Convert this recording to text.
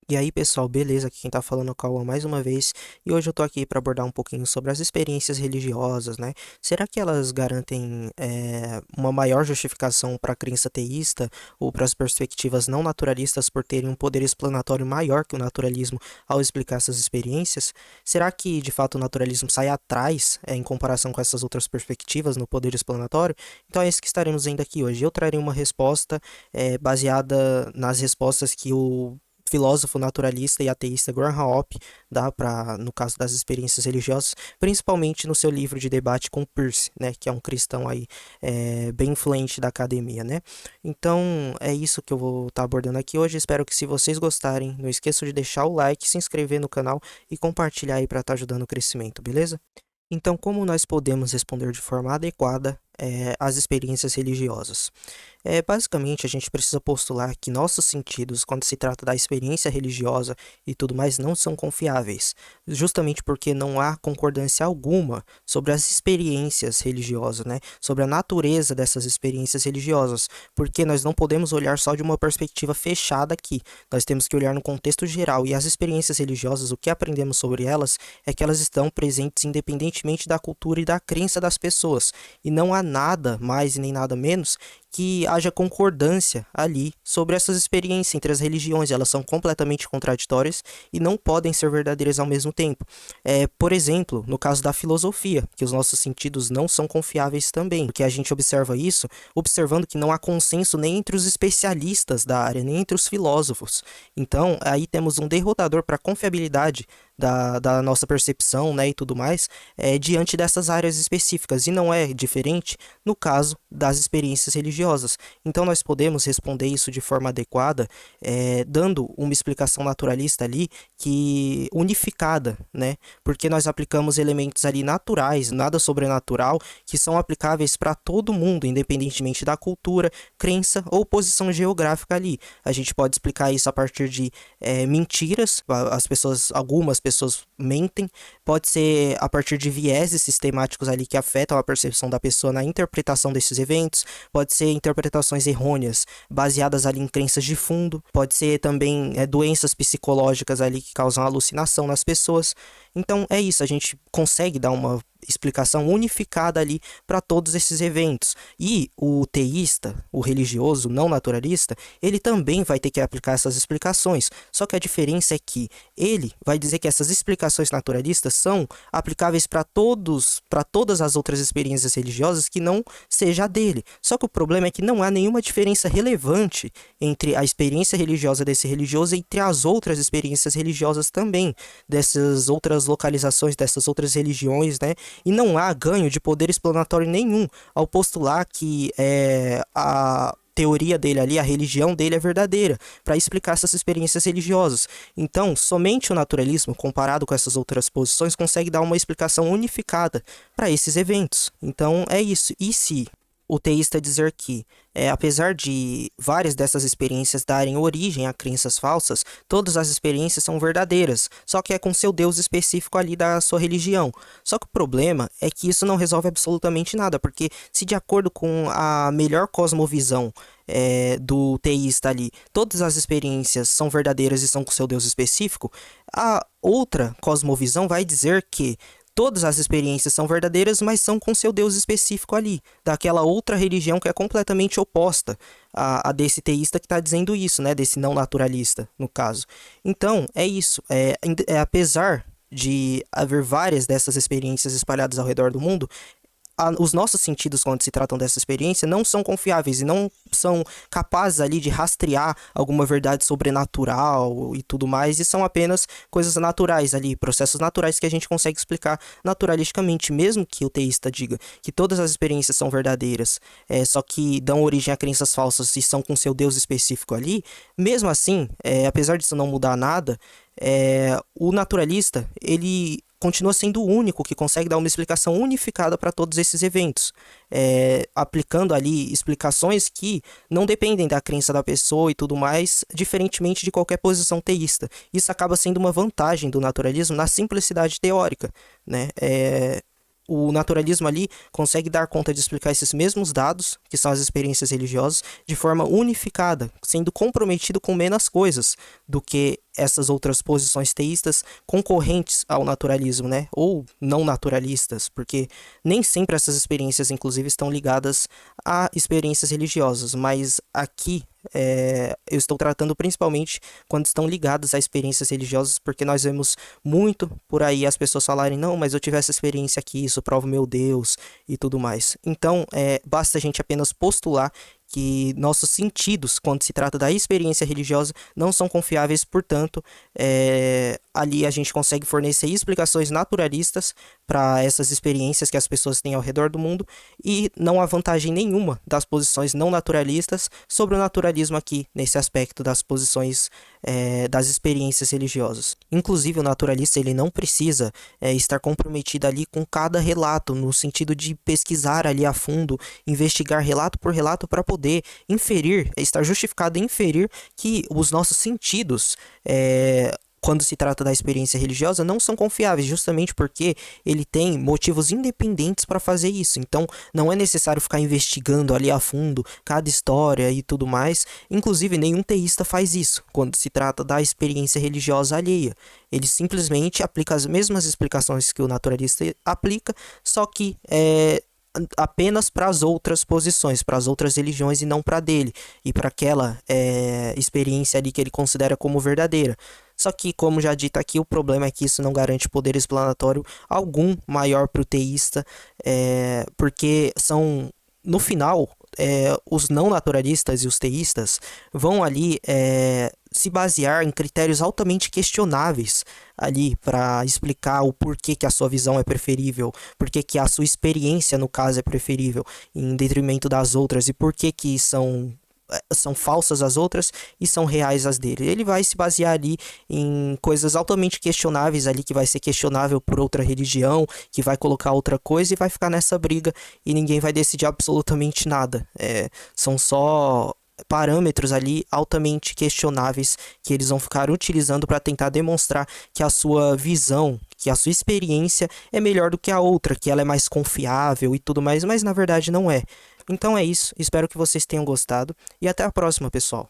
E aí, pessoal, beleza? Aqui quem tá falando é o Cauã mais uma vez, e hoje eu tô aqui para abordar um pouquinho sobre as experiências religiosas, né? Será que elas garantem uma maior justificação para a crença teísta ou para as perspectivas não naturalistas por terem um poder explanatório maior que o naturalismo ao explicar essas experiências? Será que, de fato, o naturalismo sai atrás, em comparação com essas outras perspectivas no poder explanatório? Então é isso que estaremos vendo aqui hoje. Eu trarei uma resposta baseada nas respostas que o filósofo naturalista e ateísta Graham Hoppe dá para, no caso das experiências religiosas, principalmente no seu livro de debate com Peirce, né, que é um cristão aí bem influente da academia, né? Então é isso que eu vou estar abordando aqui hoje. Espero que, se vocês gostarem, não esqueçam de deixar o like, se inscrever no canal e compartilhar aí para estar ajudando o crescimento, beleza? Então, como nós podemos responder de forma adequada às experiências religiosas? Basicamente, a gente precisa postular que nossos sentidos, quando se trata da experiência religiosa e tudo mais, não são confiáveis, justamente porque não há concordância alguma sobre as experiências religiosas, né? Sobre a natureza dessas experiências religiosas, porque nós não podemos olhar só de uma perspectiva fechada aqui, nós temos que olhar no contexto geral, e as experiências religiosas, o que aprendemos sobre elas é que elas estão presentes independentemente da cultura e da crença das pessoas, e não há nada mais e nem nada menos que haja concordância ali sobre essas experiências entre as religiões. Elas são completamente contraditórias e não podem ser verdadeiras ao mesmo tempo. Por exemplo, no caso da filosofia, que os nossos sentidos não são confiáveis também, porque a gente observa isso observando que não há consenso nem entre os especialistas da área, nem entre os filósofos. Então, aí temos um derrotador para a confiabilidade da nossa percepção, né, e tudo mais, diante dessas áreas específicas, e não é diferente no caso das experiências religiosas. Então, nós podemos responder isso de forma adequada, dando uma explicação naturalista ali, que unificada, né, porque nós aplicamos elementos ali naturais, nada sobrenatural, que são aplicáveis para todo mundo, independentemente da cultura, crença ou posição geográfica ali. A gente pode explicar isso a partir de mentiras, algumas pessoas mentem, pode ser a partir de vieses sistemáticos ali que afetam a percepção da pessoa na interpretação desses eventos, pode ser interpretações errôneas baseadas ali em crenças de fundo, pode ser também doenças psicológicas ali que causam alucinação nas pessoas. Então é isso, a gente consegue dar uma explicação unificada ali para todos esses eventos. E o teísta, o religioso, não naturalista, ele também vai ter que aplicar essas explicações. Só que a diferença é que ele vai dizer que essas explicações naturalistas são aplicáveis para todas as outras experiências religiosas que não seja a dele. Só que o problema é que não há nenhuma diferença relevante entre a experiência religiosa desse religioso e entre as outras experiências religiosas também, dessas outras localizações, dessas outras religiões, né? E não há ganho de poder explanatório nenhum ao postular que a teoria dele ali, a religião dele é verdadeira, para explicar essas experiências religiosas. Então, somente o naturalismo, comparado com essas outras posições, consegue dar uma explicação unificada para esses eventos. Então, é isso. E se o teísta dizer que, apesar de várias dessas experiências darem origem a crenças falsas, todas as experiências são verdadeiras, só que é com seu Deus específico ali da sua religião. Só que o problema é que isso não resolve absolutamente nada, porque se, de acordo com a melhor cosmovisão do teísta ali, todas as experiências são verdadeiras e são com seu Deus específico, a outra cosmovisão vai dizer que todas as experiências são verdadeiras, mas são com seu Deus específico ali, daquela outra religião que é completamente oposta a desse teísta que está dizendo isso, né? Desse não naturalista, no caso. Então, é isso. Apesar de haver várias dessas experiências espalhadas ao redor do mundo, os nossos sentidos, quando se tratam dessa experiência, não são confiáveis e não são capazes ali de rastrear alguma verdade sobrenatural e tudo mais, e são apenas coisas naturais ali, processos naturais que a gente consegue explicar naturalisticamente, mesmo que o teísta diga que todas as experiências são verdadeiras, só que dão origem a crenças falsas e são com seu Deus específico ali. Mesmo assim, apesar disso não mudar nada, o naturalista, ele continua sendo o único que consegue dar uma explicação unificada para todos esses eventos, aplicando ali explicações que não dependem da crença da pessoa e tudo mais, diferentemente de qualquer posição teísta. Isso acaba sendo uma vantagem do naturalismo na simplicidade teórica, né? O naturalismo ali consegue dar conta de explicar esses mesmos dados, que são as experiências religiosas, de forma unificada, sendo comprometido com menos coisas do que essas outras posições teístas concorrentes ao naturalismo, né? Ou não naturalistas, porque nem sempre essas experiências, inclusive, estão ligadas a experiências religiosas, mas aqui eu estou tratando principalmente quando estão ligadas a experiências religiosas, porque nós vemos muito por aí as pessoas falarem, não, mas eu tive essa experiência aqui, isso prova o meu Deus e tudo mais. Então, basta a gente apenas postular que nossos sentidos, quando se trata da experiência religiosa, não são confiáveis, portanto, ali a gente consegue fornecer explicações naturalistas para essas experiências que as pessoas têm ao redor do mundo e não há vantagem nenhuma das posições não naturalistas sobre o naturalismo aqui, nesse aspecto das posições das experiências religiosas. Inclusive, o naturalista ele não precisa estar comprometido ali com cada relato, no sentido de pesquisar ali a fundo, investigar relato por relato para poder inferir, estar justificado em inferir que os nossos sentidos, quando se trata da experiência religiosa, não são confiáveis, justamente porque ele tem motivos independentes para fazer isso. Então, não é necessário ficar investigando ali a fundo cada história e tudo mais. Inclusive, nenhum teísta faz isso quando se trata da experiência religiosa alheia. Ele simplesmente aplica as mesmas explicações que o naturalista aplica, só que apenas para as outras posições, para as outras religiões e não para a dele, e para aquela experiência ali que ele considera como verdadeira. Só que, como já dito aqui, o problema é que isso não garante poder explanatório algum maior para o teísta, porque são, no final, os não naturalistas e os teístas vão ali se basear em critérios altamente questionáveis ali para explicar o porquê que a sua visão é preferível, porquê que a sua experiência, no caso, é preferível em detrimento das outras e porquê que são falsas as outras e são reais as dele. Ele vai se basear ali em coisas altamente questionáveis ali, que vai ser questionável por outra religião, que vai colocar outra coisa e vai ficar nessa briga e ninguém vai decidir absolutamente nada. São só parâmetros ali altamente questionáveis que eles vão ficar utilizando para tentar demonstrar que a sua visão, que a sua experiência é melhor do que a outra, que ela é mais confiável e tudo mais, mas na verdade não é. Então é isso, espero que vocês tenham gostado e até a próxima, pessoal.